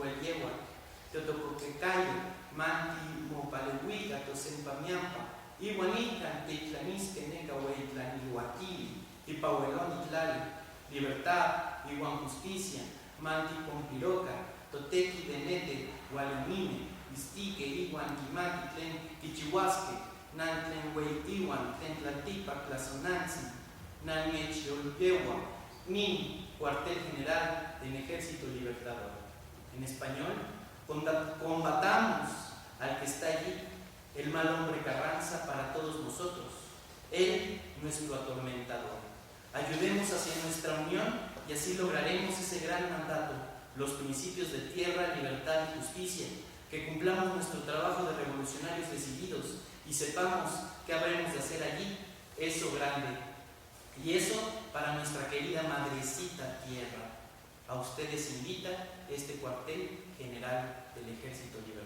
Chihuahua, Teotocoquecayo, Manti Mopalehuica, Tosempamiampa, Iguanica, Teitlanisque, Necahueitlan, Iguatili, Tipahuelón, Itlali, Libertad, Iguan Justicia, Manti Pompiroca, Totequi, Denete, Gualemine, Istique, Iguan, Quimati, Tlen, Quichihuasque, Nantlen, Hueitihuan, Tlen, Tlatipa, Tlazonanzi, Nanmechioyewa, MIN, Cuartel General del Ejército Libertador. En español, combatamos al que está allí, el mal hombre Carranza para todos nosotros, él nuestro atormentador. Ayudemos hacia nuestra unión y así lograremos ese gran mandato, los principios de tierra, libertad y justicia, que cumplamos nuestro trabajo de revolucionarios decididos y sepamos qué habremos de hacer allí, eso grande. Y eso para nuestra querida madrecita tierra. A ustedes invita este cuartel general del Ejército Libertador.